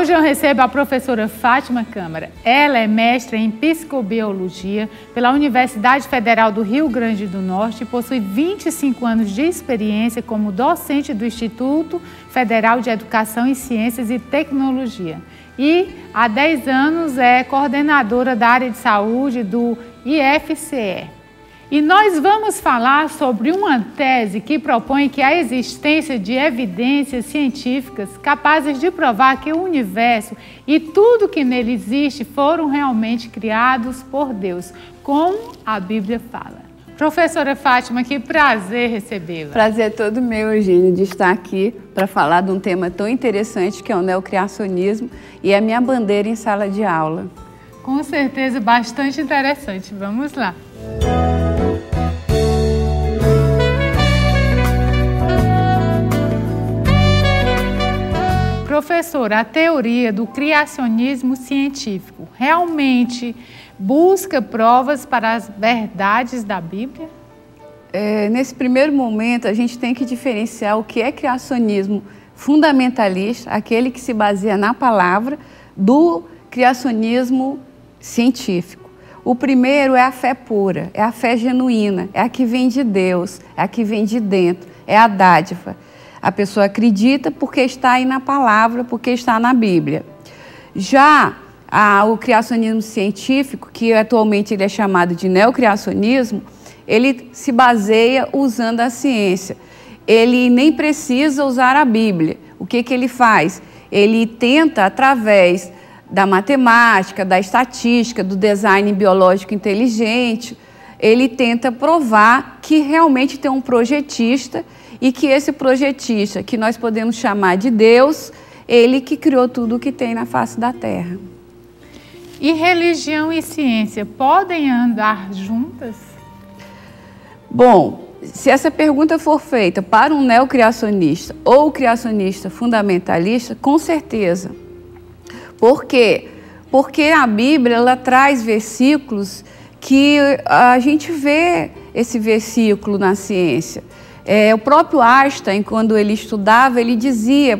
Hoje eu recebo a professora Fátima Câmara. Ela é mestra em psicobiologia pela Universidade Federal do Rio Grande do Norte e possui 25 anos de experiência como docente do Instituto Federal de Educação em Ciências e Tecnologia. E há 10 anos é coordenadora da área de saúde do IFCE. E nós vamos falar sobre uma tese que propõe que a existência de evidências científicas capazes de provar que o universo e tudo que nele existe foram realmente criados por Deus, como a Bíblia fala. Professora Fátima, que prazer recebê-la. Prazer é todo meu, Eugênio, de estar aqui para falar de um tema tão interessante que é o neocriacionismo e é a minha bandeira em sala de aula. Com certeza, bastante interessante. Vamos lá. Professora, a teoria do criacionismo científico realmente busca provas para as verdades da Bíblia? Nesse primeiro momento, a gente tem que diferenciar o que é criacionismo fundamentalista, aquele que se baseia na palavra, do criacionismo científico. O primeiro é a fé pura, é a fé genuína, é a que vem de Deus, é a que vem de dentro, é a dádiva. A pessoa acredita porque está aí na palavra, porque está na Bíblia. Já o criacionismo científico, que atualmente ele é chamado de neocriacionismo, ele se baseia usando a ciência. Ele nem precisa usar a Bíblia. O que ele faz? Ele tenta, através da matemática, da estatística, do design biológico inteligente, ele tenta provar que realmente tem um projetista e que esse projetista, que nós podemos chamar de Deus, ele que criou tudo o que tem na face da Terra. E religião e ciência podem andar juntas? Bom, se essa pergunta for feita para um neocriacionista ou criacionista fundamentalista, com certeza. Por quê? Porque a Bíblia ela traz versículos que a gente vê esse versículo na ciência. O próprio Einstein, quando ele estudava, ele dizia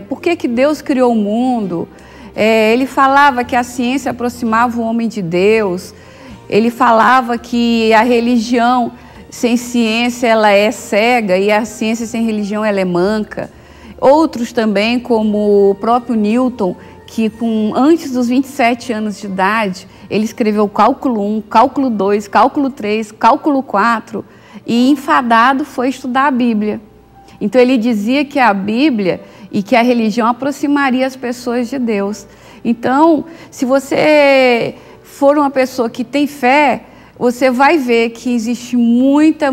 por que Deus criou o mundo. Ele falava que a ciência aproximava o homem de Deus. Ele falava que a religião sem ciência ela é cega e a ciência sem religião ela é manca. Outros também, como o próprio Newton, que antes dos 27 anos de idade, ele escreveu cálculo 1, cálculo 2, cálculo 3, cálculo 4, e enfadado foi estudar a Bíblia. Então ele dizia que a Bíblia e que a religião aproximaria as pessoas de Deus. Então, se você for uma pessoa que tem fé, você vai ver que existe muita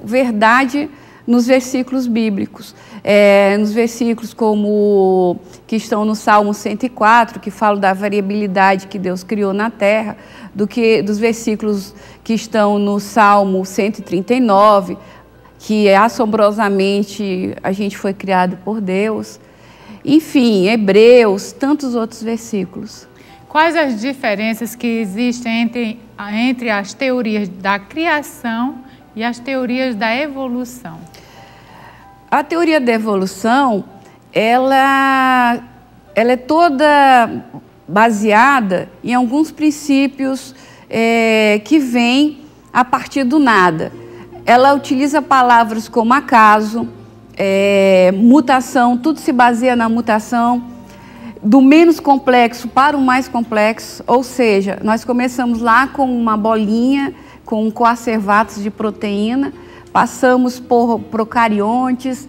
verdade nos versículos bíblicos. Nos versículos como que estão no Salmo 104, que falam da variabilidade que Deus criou na terra, dos versículos que estão no Salmo 139, que assombrosamente a gente foi criado por Deus. Enfim, Hebreus, tantos outros versículos. Quais as diferenças que existem entre as teorias da criação e as teorias da evolução? A teoria da evolução, ela é toda baseada em alguns princípios que vêm a partir do nada. Ela utiliza palavras como acaso, mutação, tudo se baseia na mutação, do menos complexo para o mais complexo, ou seja, nós começamos lá com uma bolinha, com coacervatos de proteína, passamos por procariontes,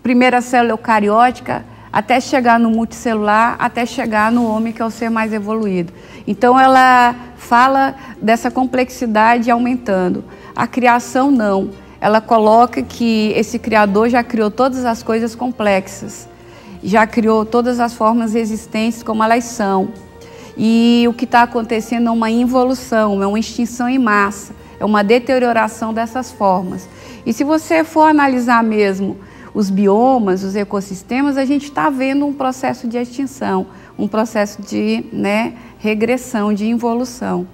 primeira célula eucariótica, até chegar no multicelular, até chegar no homem, que é o ser mais evoluído. Então, ela fala dessa complexidade aumentando. A criação, não. Ela coloca que esse Criador já criou todas as coisas complexas, já criou todas as formas existentes como elas são. E o que está acontecendo é uma involução, é uma extinção em massa, é uma deterioração dessas formas. E se você for analisar mesmo os biomas, os ecossistemas, a gente está vendo um processo de extinção, um processo de regressão, de involução.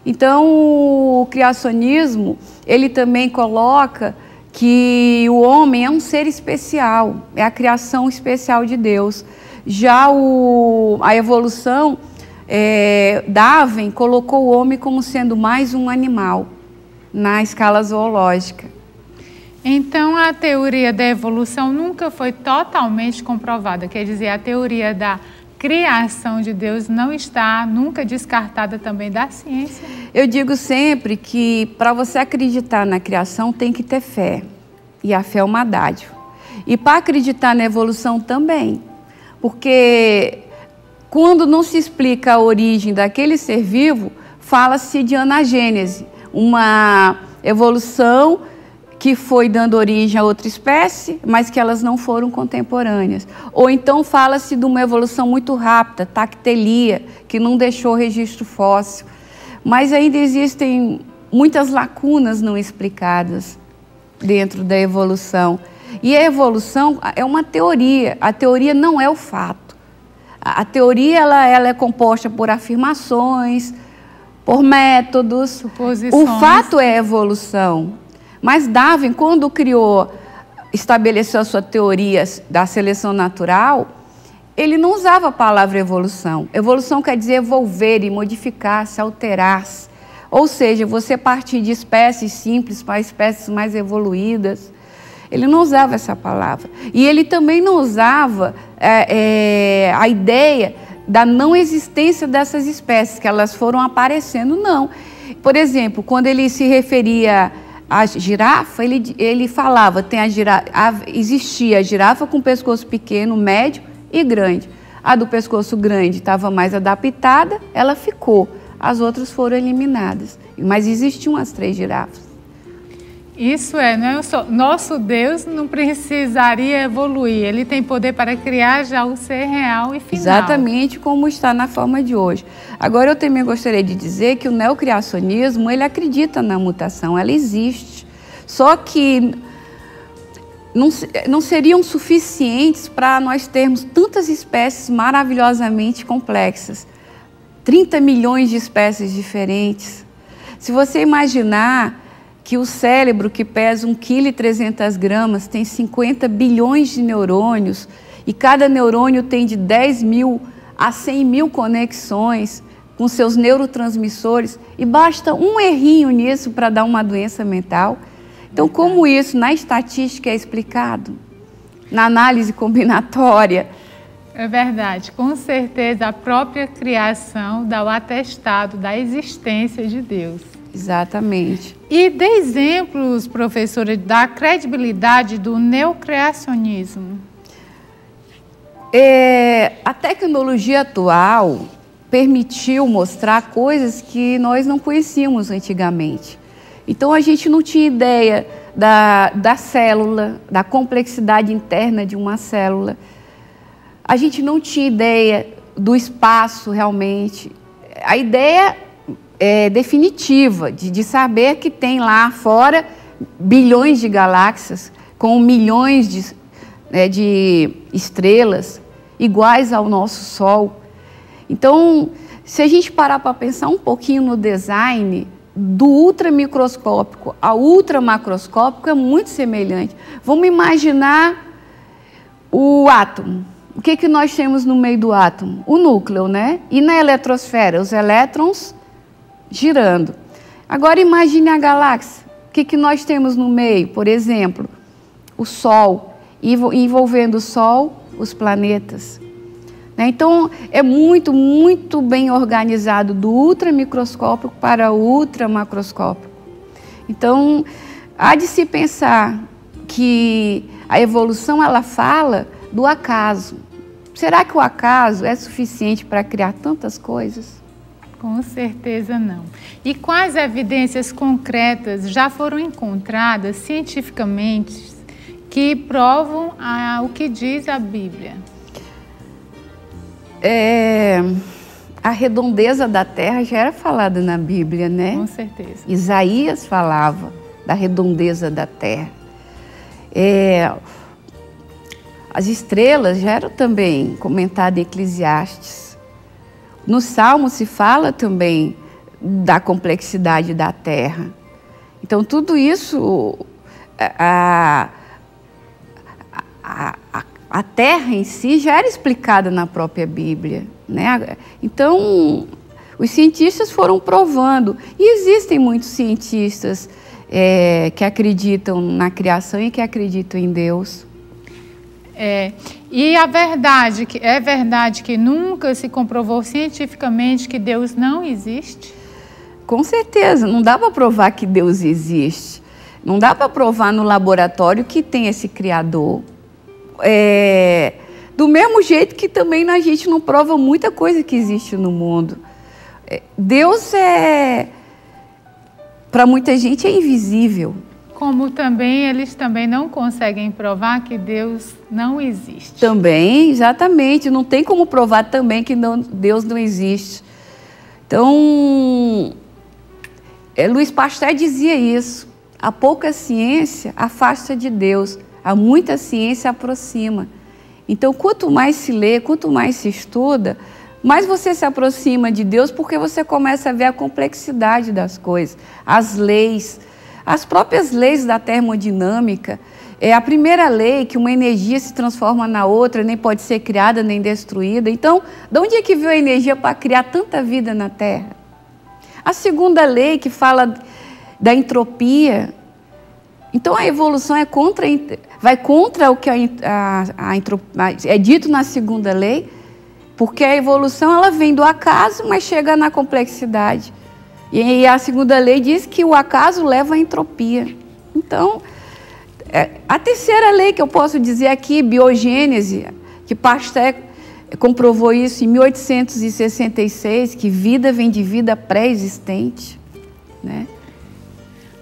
Então, o criacionismo, ele também coloca que o homem é um ser especial, é a criação especial de Deus. Já a evolução, Darwin colocou o homem como sendo mais um animal na escala zoológica. Então, a teoria da evolução nunca foi totalmente comprovada, quer dizer, a teoria da criação de Deus não está nunca descartada também da ciência? Eu digo sempre que para você acreditar na criação tem que ter fé, e a fé é uma dádiva. E para acreditar na evolução também, porque quando não se explica a origem daquele ser vivo, fala-se de anagênese, uma evolução que foi dando origem a outra espécie, mas que elas não foram contemporâneas. Ou então fala-se de uma evolução muito rápida, tactelia, que não deixou registro fóssil. Mas ainda existem muitas lacunas não explicadas dentro da evolução. E a evolução é uma teoria, a teoria não é o fato. A teoria ela é composta por afirmações, por métodos. Suposições. O fato é a evolução. Mas Darwin, quando estabeleceu a sua teoria da seleção natural, ele não usava a palavra evolução. Evolução quer dizer evolver e modificar-se, alterar-se. Ou seja, você partir de espécies simples para espécies mais evoluídas. Ele não usava essa palavra. E ele também não usava a ideia da não existência dessas espécies, que elas foram aparecendo, não. Por exemplo, quando ele se referia à girafa, ele falava, existia a girafa com pescoço pequeno, médio e grande. A do pescoço grande estava mais adaptada, ela ficou. As outras foram eliminadas. Mas existiam as 3 girafas. Isso nosso Deus não precisaria evoluir, ele tem poder para criar já o ser real e final. Exatamente como está na forma de hoje. Agora eu também gostaria de dizer que o neocriacionismo, ele acredita na mutação, ela existe. Só que não seriam suficientes para nós termos tantas espécies maravilhosamente complexas. 30 milhões de espécies diferentes. Se você imaginar que o cérebro, que pesa 1,3 kg, tem 50 bilhões de neurônios e cada neurônio tem de 10 mil a 100 mil conexões com seus neurotransmissores e basta um errinho nisso para dar uma doença mental. Então, como isso na estatística é explicado? Na análise combinatória? É verdade, com certeza a própria criação dá o atestado da existência de Deus. Exatamente. E dê exemplos, professora, da credibilidade do neocriacionismo. A tecnologia atual permitiu mostrar coisas que nós não conhecíamos antigamente. Então a gente não tinha ideia da célula, da complexidade interna de uma célula. A gente não tinha ideia do espaço realmente. A ideia definitiva de saber que tem lá fora bilhões de galáxias com milhões de estrelas iguais ao nosso Sol. Então, se a gente parar para pensar um pouquinho no design do ultramicroscópico ao ultramacroscópico, é muito semelhante. Vamos imaginar o átomo. O que nós temos no meio do átomo? O núcleo, né? E na eletrosfera, os elétrons girando. Agora imagine a galáxia. O que nós temos no meio? Por exemplo, o Sol, envolvendo o Sol, os planetas. Então, é muito, muito bem organizado do ultramicroscópico para o ultramacroscópico. Então, há de se pensar que a evolução, ela fala do acaso. Será que o acaso é suficiente para criar tantas coisas? Com certeza não. E quais evidências concretas já foram encontradas cientificamente que provam o que diz a Bíblia? A redondeza da Terra já era falada na Bíblia, né? Com certeza. Isaías falava da redondeza da Terra. As estrelas já eram também comentadas em Eclesiastes. No Salmo se fala também da complexidade da Terra. Então, tudo isso, a a Terra em si já era explicada na própria Bíblia, né? Então, os cientistas foram provando, e existem muitos cientistas que acreditam na criação e que acreditam em Deus. E é verdade que nunca se comprovou cientificamente que Deus não existe? Com certeza, não dá para provar que Deus existe. Não dá para provar no laboratório que tem esse Criador. Do mesmo jeito que também a gente não prova muita coisa que existe no mundo. Deus para muita gente é invisível. Como também eles também não conseguem provar que Deus não existe. Também, exatamente. Não tem como provar também que Deus não existe. Então, Louis Pasteur dizia isso. Há pouca ciência afasta de Deus. Há muita ciência aproxima. Então, quanto mais se lê, quanto mais se estuda, mais você se aproxima de Deus, porque você começa a ver a complexidade das coisas, as leis, as próprias leis da termodinâmica. É a primeira lei que uma energia se transforma na outra, nem pode ser criada nem destruída. Então, de onde é que veio a energia para criar tanta vida na Terra? A segunda lei que fala da entropia. Então, a evolução vai contra o que é dito na segunda lei, porque a evolução ela vem do acaso, mas chega na complexidade. E a segunda lei diz que o acaso leva à entropia. Então, a terceira lei que eu posso dizer aqui, biogênese, que Pasteur comprovou isso em 1866, que vida vem de vida pré-existente, né?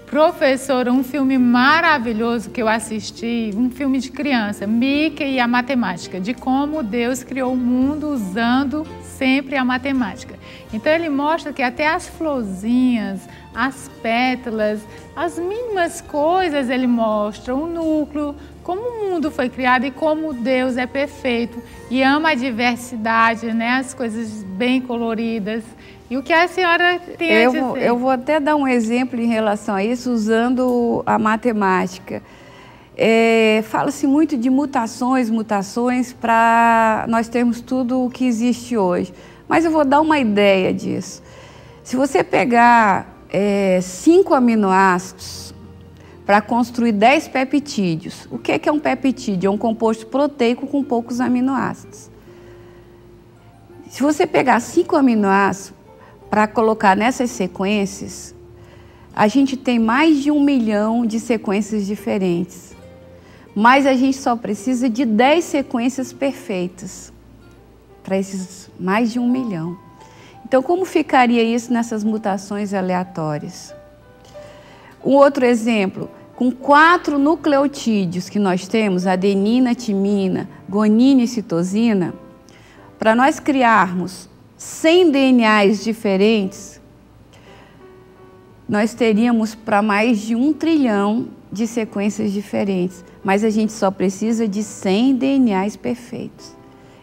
Professora, um filme maravilhoso que eu assisti, um filme de criança, Mickey e a Matemática, de como Deus criou o mundo usando sempre a matemática. Então ele mostra que até as florzinhas, as pétalas, as mínimas coisas ele mostra, o núcleo, como o mundo foi criado e como Deus é perfeito e ama a diversidade, né? As coisas bem coloridas. E o que a senhora tem a dizer? Eu vou até dar um exemplo em relação a isso, usando a matemática. Fala-se muito de mutações para nós termos tudo o que existe hoje. Mas eu vou dar uma ideia disso. Se você pegar 5 aminoácidos para construir 10 peptídeos, o que é um peptídeo? É um composto proteico com poucos aminoácidos. Se você pegar 5 aminoácidos para colocar nessas sequências, a gente tem mais de 1 milhão de sequências diferentes. Mas a gente só precisa de 10 sequências perfeitas para esses mais de 1 milhão. Então, como ficaria isso nessas mutações aleatórias? Um outro exemplo, com 4 nucleotídeos que nós temos, adenina, timina, guanina e citosina, para nós criarmos 100 DNAs diferentes, nós teríamos para mais de 1 trilhão de sequências diferentes, mas a gente só precisa de 100 DNAs perfeitos.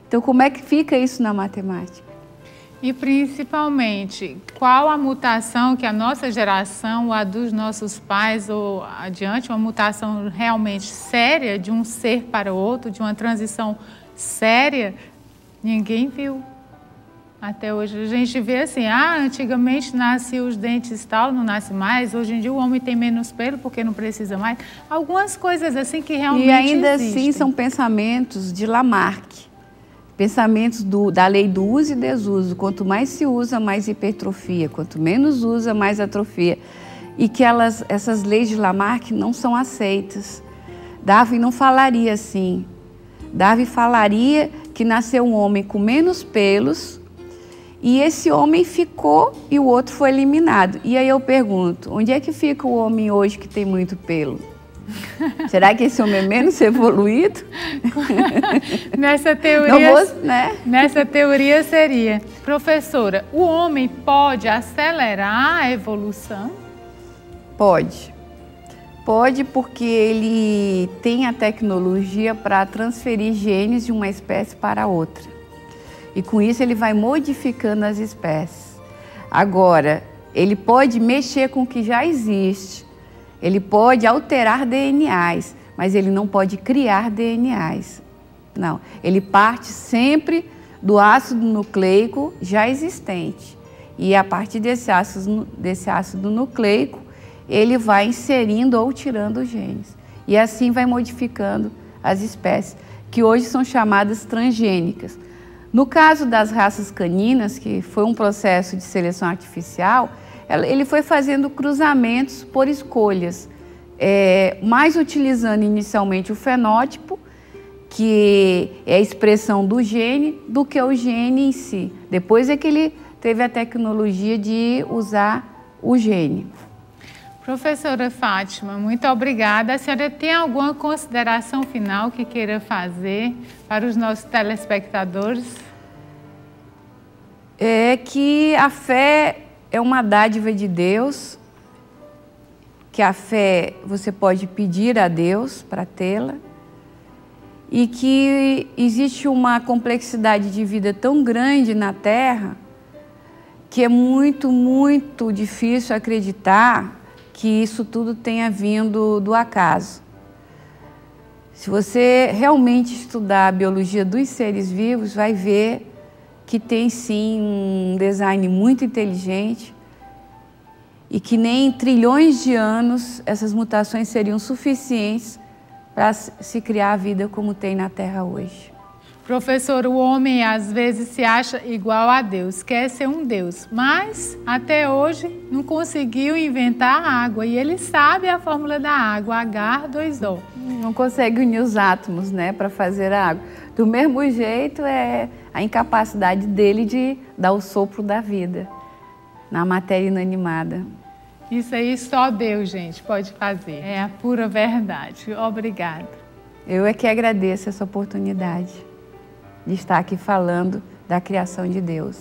Então, como é que fica isso na matemática? E, principalmente, qual a mutação que a nossa geração, a dos nossos pais ou adiante, uma mutação realmente séria de um ser para o outro, de uma transição séria, ninguém viu. Até hoje a gente vê assim, antigamente nascia os dentes tal, não nasce mais, hoje em dia o homem tem menos pelo porque não precisa mais. Algumas coisas assim que realmente existem. E ainda assim são pensamentos de Lamarck, pensamentos da lei do uso e desuso. Quanto mais se usa, mais hipertrofia, quanto menos usa, mais atrofia. E que essas leis de Lamarck não são aceitas. Darwin não falaria assim. Darwin falaria que nasceu um homem com menos pelos, e esse homem ficou e o outro foi eliminado. E aí eu pergunto, onde é que fica o homem hoje que tem muito pelo? Será que esse homem é menos evoluído? Nessa teoria seria. Professora, o homem pode acelerar a evolução? Pode. Pode, porque ele tem a tecnologia para transferir genes de uma espécie para outra. E com isso ele vai modificando as espécies. Agora, ele pode mexer com o que já existe, ele pode alterar DNAs, mas ele não pode criar DNAs. Não, ele parte sempre do ácido nucleico já existente. E a partir desse ácido nucleico, ele vai inserindo ou tirando os genes. E assim vai modificando as espécies, que hoje são chamadas transgênicas. No caso das raças caninas, que foi um processo de seleção artificial, ele foi fazendo cruzamentos por escolhas, mais utilizando inicialmente o fenótipo, que é a expressão do gene, do que o gene em si. Depois é que ele teve a tecnologia de usar o gene. Professora Fátima, muito obrigada. A senhora tem alguma consideração final que queira fazer para os nossos telespectadores? É que a fé é uma dádiva de Deus, que a fé você pode pedir a Deus para tê-la, e que existe uma complexidade de vida tão grande na Terra que é muito, muito difícil acreditar que isso tudo tenha vindo do acaso. Se você realmente estudar a biologia dos seres vivos, vai ver que tem sim um design muito inteligente e que nem em trilhões de anos essas mutações seriam suficientes para se criar a vida como tem na Terra hoje. Professor, o homem às vezes se acha igual a Deus, quer ser um Deus, mas até hoje não conseguiu inventar a água e ele sabe a fórmula da água, H2O. Não consegue unir os átomos, né, para fazer a água. Do mesmo jeito é a incapacidade dele de dar o sopro da vida na matéria inanimada. Isso aí só Deus, gente, pode fazer. É a pura verdade. Obrigada. Eu é que agradeço essa oportunidade de estar aqui falando da criação de Deus.